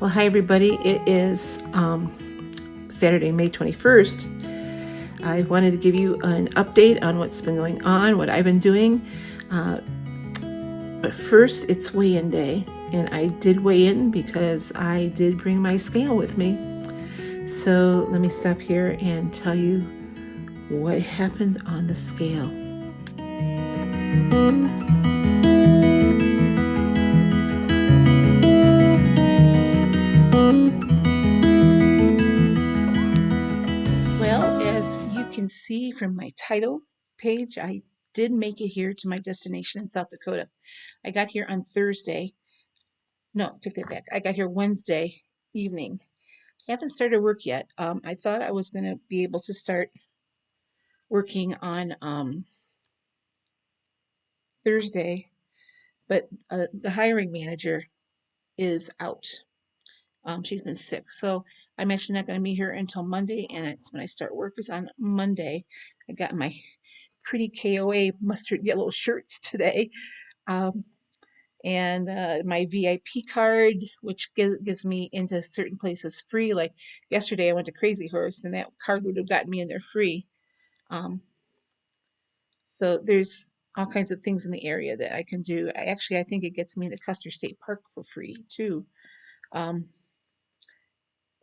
Well, hi everybody. It is Saturday, May 21st. I wanted to give you an update on what's been going on, what I've been doing. But first, it's weigh-in day, and I did weigh in because I did bring my scale with me. So let me stop here and tell you what happened on the scale. Well, as you can see from my title page, I did make it here to my destination in South Dakota. I got here on Thursday. No, take that back. I got here Wednesday evening. I haven't started work yet. I thought I was going to be able to start working on Thursday, but the hiring manager is out. She's been sick, so I'm actually not going to meet her until Monday, and that's when I start work is on Monday. I got my pretty KOA mustard yellow shirts today. Um, and my VIP card, which gives me into certain places free. Like yesterday, I went to Crazy Horse, and that card would have gotten me in there free. Um, so there's all kinds of things in the area that I can do. I think it gets me into Custer State Park for free too. Um,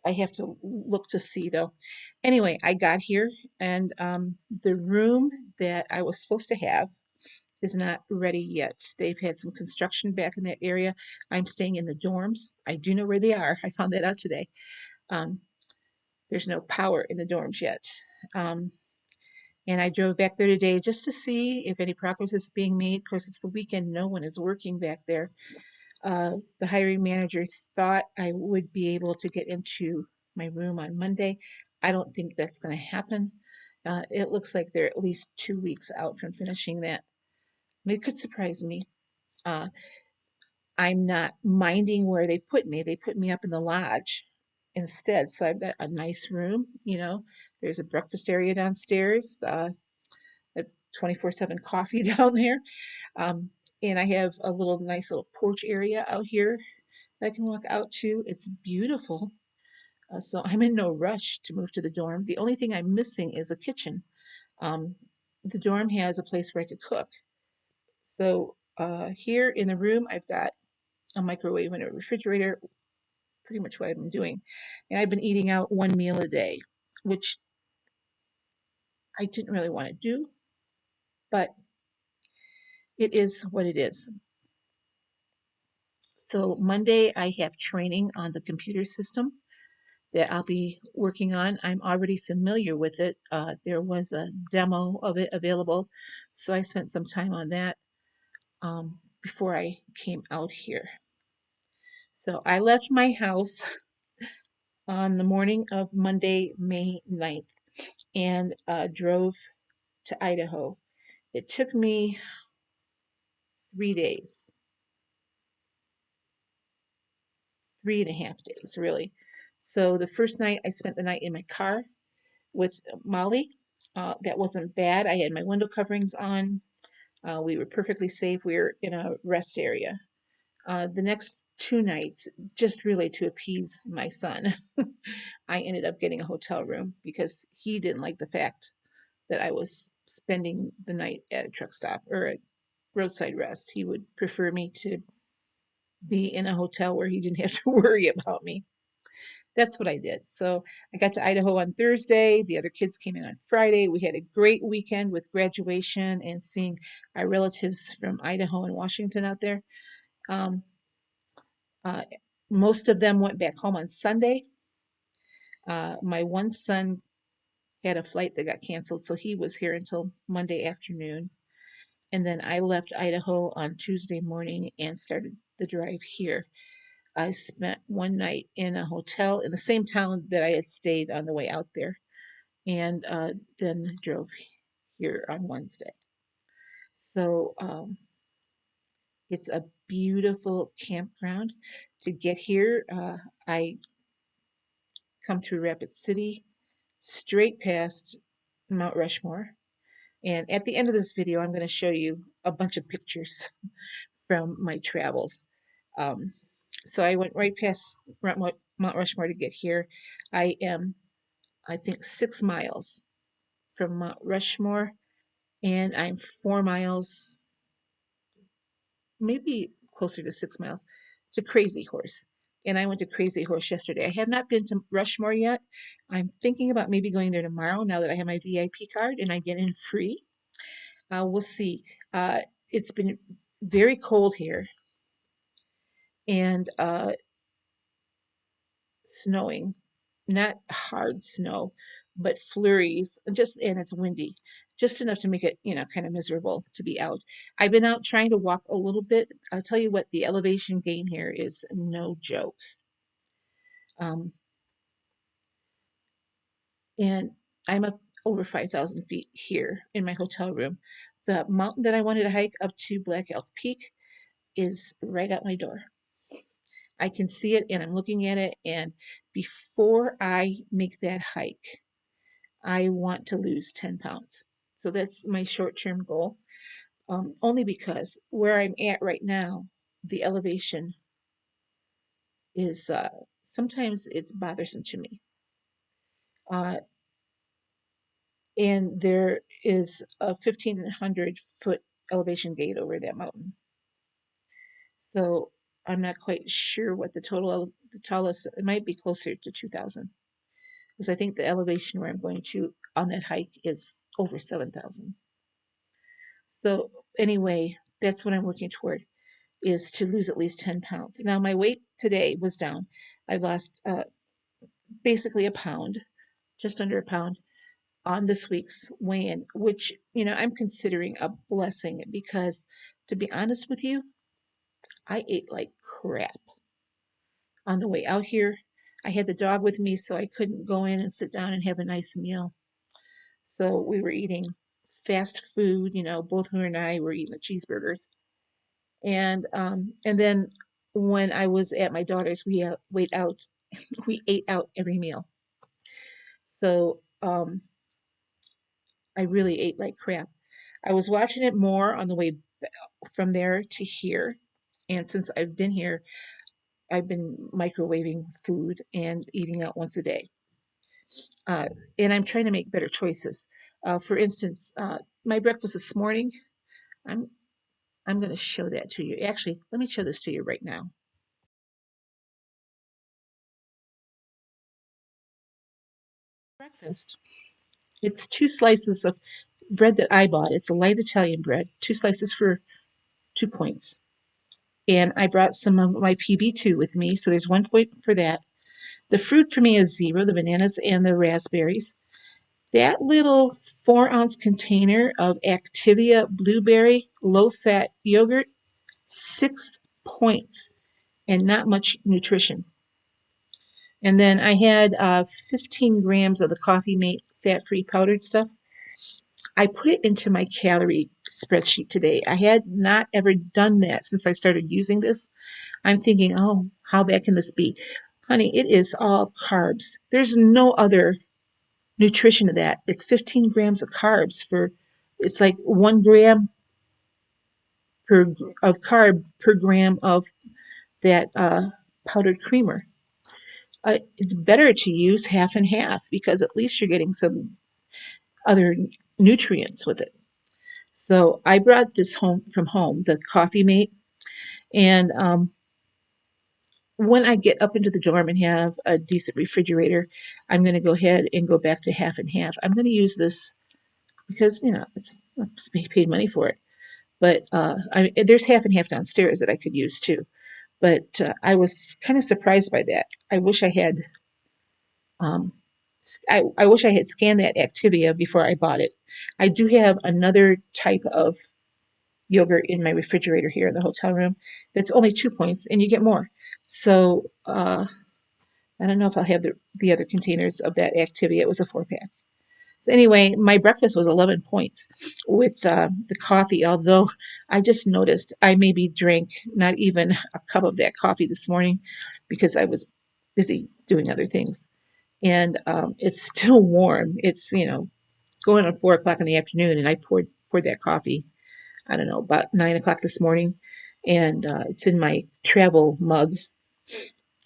I have to look to see though. Anyway, I got here, and the room that I was supposed to have is not ready yet. They've had some construction back in that area. I'm staying in the dorms. I do know where they are. I found that out today. Um, there's no power in the dorms yet. Um, and I drove back there today just to see if any progress is being made. Of course, it's the weekend. No one is working back there. The hiring manager thought I would be able to get into my room on Monday. I don't think that's going to happen. It looks like they're at least 2 weeks out from finishing that. It could surprise me. Uh, I'm not minding where they put me. They put me up in the lodge instead. So I've got a nice room, there's a breakfast area downstairs, a 24/7 coffee down there. Um, and I have a nice little porch area out here that I can walk out to. It's beautiful. So I'm in no rush to move to the dorm. The only thing I'm missing is a kitchen. Um, the dorm has a place where I could cook. So here in the room, I've got a microwave and a refrigerator, pretty much what I've been doing. And I've been eating out one meal a day, which I didn't really want to do, but it is what it is. So Monday, I have training on the computer system that I'll be working on. I'm already familiar with it. There was a demo of it available, so I spent some time on that before I came out here. So I left my house on the morning of Monday, May 9th, and drove to Idaho. It took me 3 days, 3.5 days, really. So the first night I spent the night in my car with Molly. That wasn't bad. I had my window coverings on. We were perfectly safe. We were in a rest area. The next 2 nights, just really to appease my son, I ended up getting a hotel room because he didn't like the fact that I was spending the night at a truck stop or a roadside rest. He would prefer me to be in a hotel where he didn't have to worry about me. That's what I did. So I got to Idaho on Thursday. The other kids came in on Friday. We had a great weekend with graduation and seeing our relatives from Idaho and Washington out there. Um, uh, Most of them went back home on Sunday. My one son had a flight that got canceled, so he was here until Monday afternoon. And then I left Idaho on Tuesday morning and started the drive here. I spent one night in a hotel in the same town that I had stayed on the way out there, and then drove here on Wednesday. So it's a beautiful campground. To get here, I come through Rapid City, straight past Mount Rushmore. And at the end of this video, I'm going to show you a bunch of pictures from my travels. Um, So I went right past Mount Rushmore to get here. I am, I think, 6 miles from Mount Rushmore, and I'm 4 miles, maybe closer to 6 miles, to Crazy Horse. And I went to Crazy Horse yesterday. I have not been to Rushmore yet. I'm thinking about maybe going there tomorrow now that I have my VIP card and I get in free. We'll see. It's been very cold here and snowing, not hard snow, but flurries, and it's windy, just enough to make it, kind of miserable to be out. I've been out trying to walk a little bit. I'll tell you what, the elevation gain here is no joke. Um, and I'm up over 5,000 feet here in my hotel room. The mountain that I wanted to hike up to Black Elk Peak is right out my door. I can see it and I'm looking at it. And before I make that hike, I want to lose 10 pounds. So that's my short term goal. Only because where I'm at right now, the elevation is sometimes it's bothersome to me. Uh, and there is a 1,500-foot elevation gate over that mountain. So I'm not quite sure what the tallest, it might be closer to 2,000. Because I think the elevation where I'm going to on that hike is over 7,000. So anyway, that's what I'm working toward, is to lose at least 10 pounds. Now my weight today was down. I lost basically a pound, just under a pound on this week's weigh-in, which, I'm considering a blessing because to be honest with you, I ate like crap on the way out here. I had the dog with me, so I couldn't go in and sit down and have a nice meal. So we were eating fast food, both her and I were eating the cheeseburgers. And then when I was at my daughter's, we ate out every meal. So I really ate like crap. I was watching it more on the way from there to here. And since I've been here, I've been microwaving food and eating out once a day. Uh, and I'm trying to make better choices. For instance, my breakfast this morning, I'm I'm going to show that to you. Actually, let me show this to you right now. Breakfast. It's 2 slices of bread that I bought. It's a light Italian bread. 2 slices for 2 points. And I brought some of my PB2 with me, so there's 1 point for that. The fruit for me is zero, the bananas and the raspberries. That little 4-ounce container of Activia blueberry low fat yogurt, 6 points and not much nutrition. And then I had 15 grams of the Coffee Mate fat free powdered stuff. I put it into my calorie spreadsheet today. I had not ever done that since I started using this. I'm thinking, oh, how bad can this be? Honey, it is all carbs. There's no other nutrition to that. It's 15 grams of carbs it's like 1 gram of carb per gram of that powdered creamer. It's better to use half and half because at least you're getting some other nutrients with it. So I brought this home from home, the Coffee Mate, and when I get up into the dorm and have a decent refrigerator, I'm going to go ahead and go back to half and half. I'm going to use this because it's paid money for it. But there's half and half downstairs that I could use too. But I was kind of surprised by that. Um, I wish I had scanned that Activia before I bought it. I do have another type of yogurt in my refrigerator here in the hotel room that's only 2 points, and you get more. So I don't know if I'll have the other containers of that Activia. It was a 4-pack. So anyway, my breakfast was 11 points with the coffee, although I just noticed I maybe drank not even a cup of that coffee this morning because I was busy doing other things. And it's still warm. It's, going on 4 o'clock in the afternoon, and I poured that coffee, I don't know, about 9 o'clock this morning. And it's in my travel mug.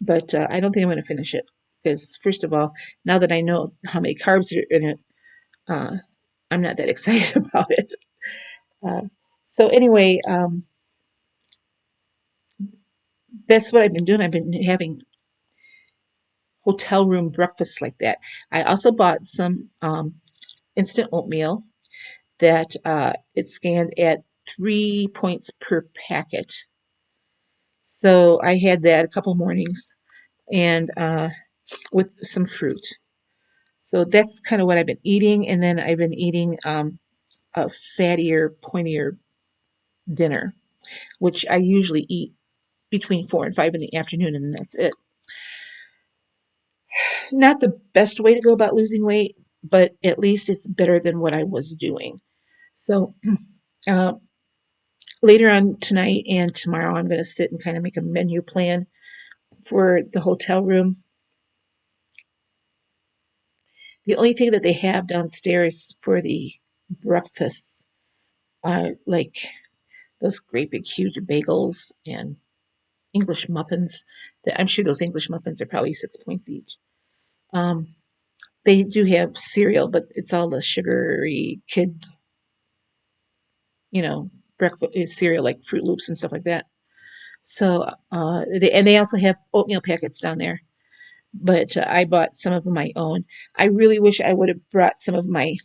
But I don't think I'm going to finish it because, first of all, now that I know how many carbs are in it, uh, I'm not that excited about it. Uh, so anyway, that's what I've been doing. I've been having hotel room breakfasts like that. I also bought some instant oatmeal that it's scanned at 3 points per packet. So I had that a couple mornings and with some fruit. So that's kind of what I've been eating, and then I've been eating a fattier, pointier dinner, which I usually eat between 4 and 5 in the afternoon, and then that's it. Not the best way to go about losing weight, but at least it's better than what I was doing. So uh, later on tonight and tomorrow, I'm going to sit and kind of make a menu plan for the hotel room. The only thing that they have downstairs for the breakfasts are like those great big huge bagels and English muffins. I'm sure those English muffins are probably 6 points each. Um, they do have cereal, but it's all the sugary kid, you know, breakfast cereal like Fruit Loops and stuff like that. So, and they also have oatmeal packets down there. But I bought some of my own. I really wish I would have brought some of my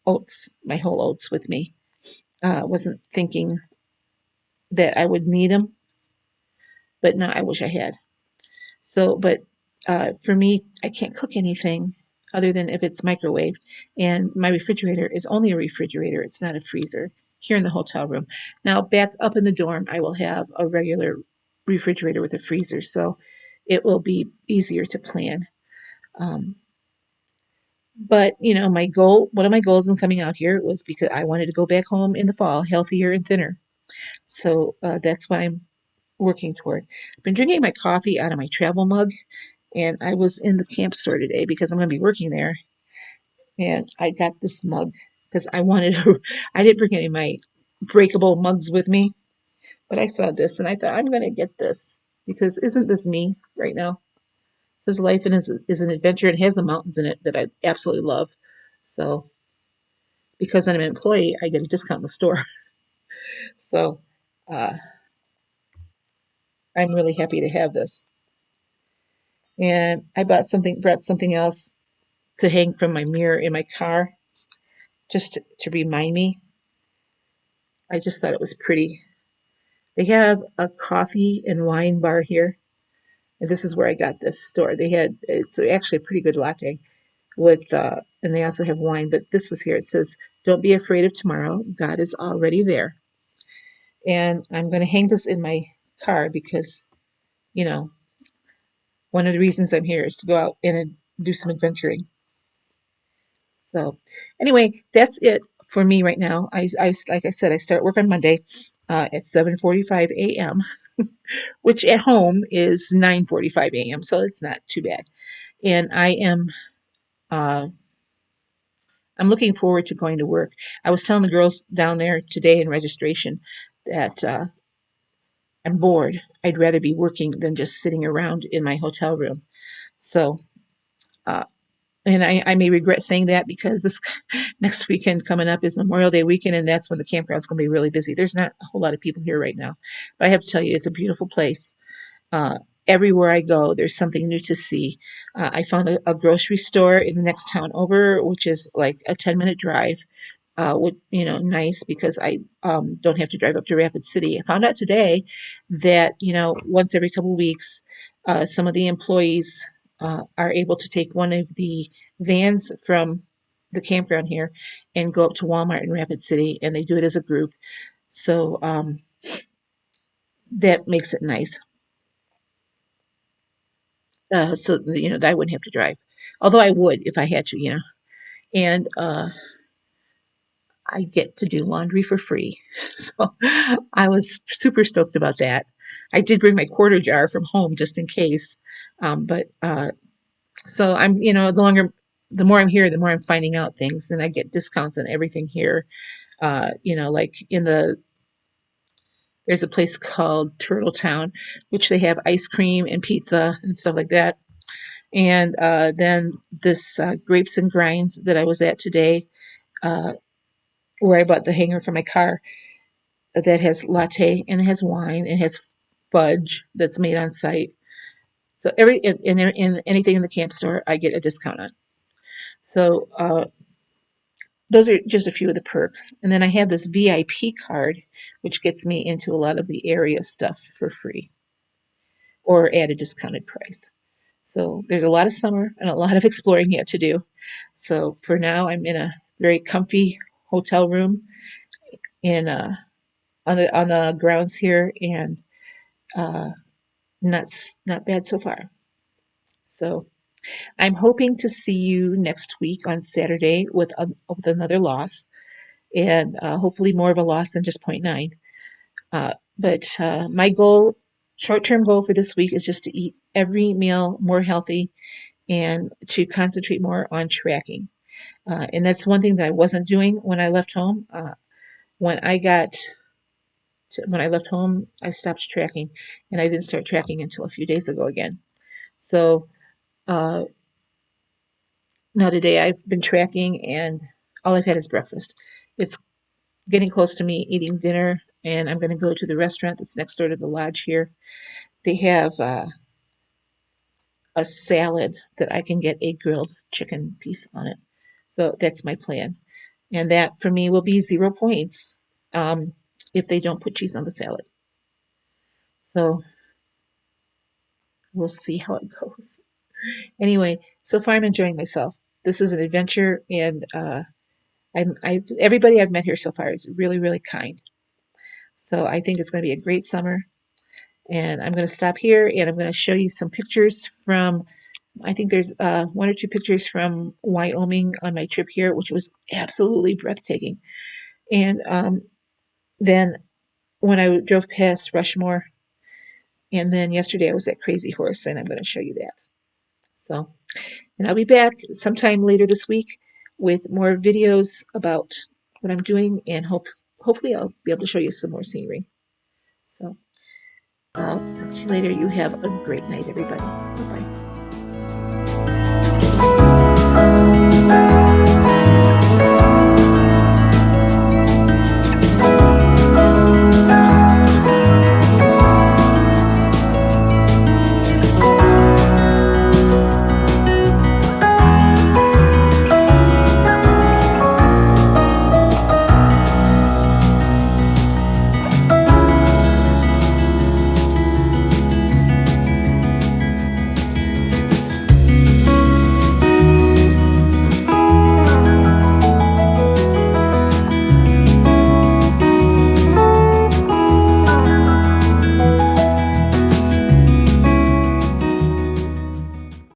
oats, my whole oats, with me. Wasn't thinking that I would need them, but no, I wish I had. So, but for me, I can't cook anything other than if it's microwaved. And my refrigerator is only a refrigerator, it's not a freezer here in the hotel room. Now, back up in the dorm, I will have a regular refrigerator with a freezer, so it will be easier to plan. Um, but, my goal, one of my goals in coming out here was because I wanted to go back home in the fall, healthier and thinner. So that's what I'm working toward. I've been drinking my coffee out of my travel mug, and I was in the camp store today because I'm going to be working there, and I got this mug because I wanted to. I didn't bring any of my breakable mugs with me, but I saw this and I thought I'm going to get this because isn't this me right now? This life is an adventure and has the mountains in it that I absolutely love. So because I'm an employee, I get a discount in the store. So uh, I'm really happy to have this. And I brought something else to hang from my mirror in my car just to remind me. I just thought it was pretty. They have a coffee and wine bar here, and this is where I got this store. It's actually a pretty good latte with, and they also have wine. But this was here. It says, "Don't be afraid of tomorrow. God is already there." And I'm going to hang this in my car because you know one of the reasons I'm here is to go out and do some adventuring. So, anyway, that's it for me right now. Like I said, I start work on Monday at 7:45 a.m., which at home is 9:45 a.m., so it's not too bad. And uh, I'm looking forward to going to work. I was telling the girls down there today in registration that I'm bored. I'd rather be working than just sitting around in my hotel room. So, uh, and I may regret saying that because this next weekend coming up is Memorial Day weekend, and that's when the campground's going to be really busy. There's not a whole lot of people here right now, but I have to tell you, it's a beautiful place. Uh, Everywhere I go, there's something new to see. I found a grocery store in the next town over, which is like a 10-minute drive. Nice because I don't have to drive up to Rapid City. I found out today that once every couple of weeks, some of the employees are able to take one of the vans from the campground here and go up to Walmart in Rapid City, and they do it as a group. So that makes it nice. So I wouldn't have to drive, although I would if I had to. And I get to do laundry for free. So I was super stoked about that. I did bring my quarter jar from home just in case. But so the more I'm here, the more I'm finding out things, and I get discounts on everything here. Like in the there's a place called Turtle Town, which they have ice cream and pizza and stuff like that. And then this Grapes and Grinds that I was at today, uh, where I bought the hanger for my car, that has latte and it has wine and has fudge that's made on site. So in anything in the camp store, I get a discount on. So those are just a few of the perks. And then I have this VIP card, which gets me into a lot of the area stuff for free or at a discounted price. So there's a lot of summer and a lot of exploring yet to do. So for now, I'm in a very comfy hotel room in on the grounds here, and uh, not not bad so far. So I'm hoping to see you next week on Saturday with another loss, and hopefully more of a loss than just point 0.9. But my goal, short-term goal for this week, is just to eat every meal more healthy and to concentrate more on tracking. And that's one thing that I wasn't doing when I left home. When I got when I left home, I stopped tracking, and I didn't start tracking until a few days ago again. So uh, now today I've been tracking, and all I've had is breakfast. It's getting close to me eating dinner, and I'm going to go to the restaurant that's next door to the lodge here. They have a salad that I can get a grilled chicken piece on it. So that's my plan. And that for me will be 0 points if they don't put cheese on the salad. So we'll see how it goes. Anyway, so far I'm enjoying myself. This is an adventure, and everybody I've met here so far is really, really kind. So I think it's going to be a great summer. And I'm going to stop here, and I'm going to show you some pictures from. I think there's one or two pictures from Wyoming on my trip here, which was absolutely breathtaking. And then when I drove past Rushmore, and then yesterday I was at Crazy Horse, and I'm going to show you that. So, and I'll be back sometime later this week with more videos about what I'm doing, and hopefully I'll be able to show you some more scenery. So, I'll talk to you later. You have a great night, everybody. Bye bye.